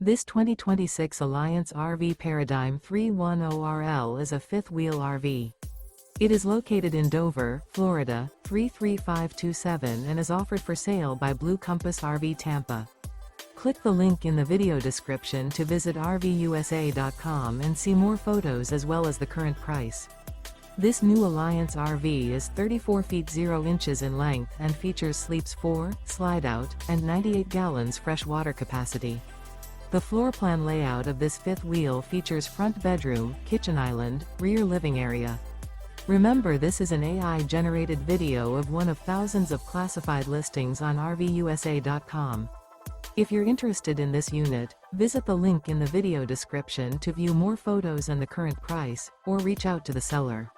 This 2026 Alliance RV Paradigm 310RL is a fifth-wheel RV. It is located in Dover, Florida, 33527 and is offered for sale by Blue Compass RV Tampa. Click the link in the video description to visit RVUSA.com and see more photos as well as the current price. This new Alliance RV is 34 feet 0 inches in length and features sleeps 4, slide-out, and 98 gallons fresh water capacity. The floor plan layout of this fifth wheel features front bedroom, kitchen island, rear living area. Remember, this is an AI-generated video of one of thousands of classified listings on RVUSA.com. If you're interested in this unit, visit the link in the video description to view more photos and the current price, or reach out to the seller.